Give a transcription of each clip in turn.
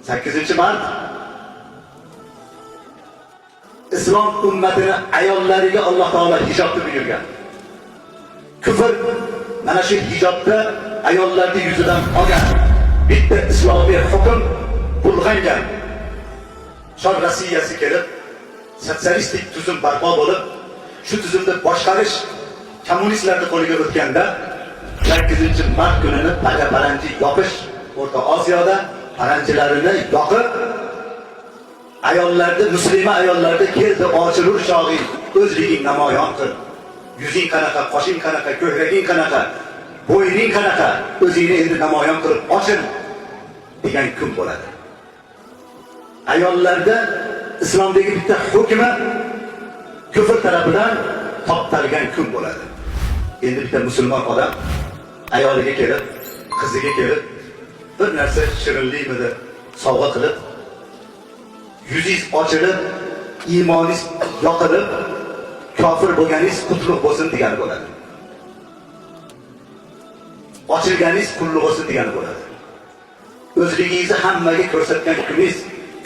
8-mart islom ummatini ayollariga Alloh taolo hijobni buyurgan. Kufr mana shu hijobda ayollarning yuzidan olgan bitta islomiy hukm bulg'angan. Shon Rossiyasi kelib, sotsialistik tuzum barpo bo'lib, shu tuzumni boshqarish kommunistlarning qo'liga o'tganda 8-mart kunini paranji yoqish O'rta Osiyoda paranjilarini yoqib, ayollarda, musulmon ayollarda keldi ochilur shog'ing, o'zliging namoyon qil. Yuzing qanaqa, qoshing qanaqa, ko'kraging qanaqa, bo'yning qanaqa, o'zingni endi namoyon qilib ochil degan kun bo'ladi. Ayollarda islomdagi bitta hukmi kufr tarafidan toptalgan kun bo'ladi. Endi bitta musulmon odam ayoliga kelib, qiziga kelib, bir narsa shirinlikmidi sovg'a qilib, yuzingiz ochilib, iymoningiz yoqilib, kofir bo'lganingiz qutlug' bo'lsin degani bo'ladi. Ochilganingiz qulluq bo'lsin degani bo'ladi. O'zligingizni hammaga ko'rsatgan kuningiz,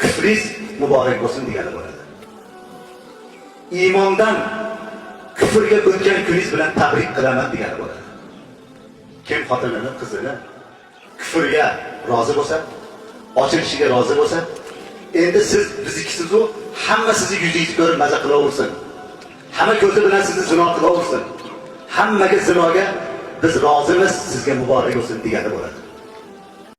kufringiz muborak bo'lsin degani bo'ladi. Iymondan kufrga o'tgan kuningiz bilan tabrik qilaman degani bo'ladi. Kim xotinini, qizini kufrga rozi bo'lsa, ochilishiga rozi bo'lsa, endi siz biznikisiz-ku, hamma sizni yuzingizni ko'rib maza qilaversin. Hamma ko'zi bilan sizni zino qilaversin. Hammaga zinoga biz rozimiz, sizga muborak bo'lsin degani bo'ladi.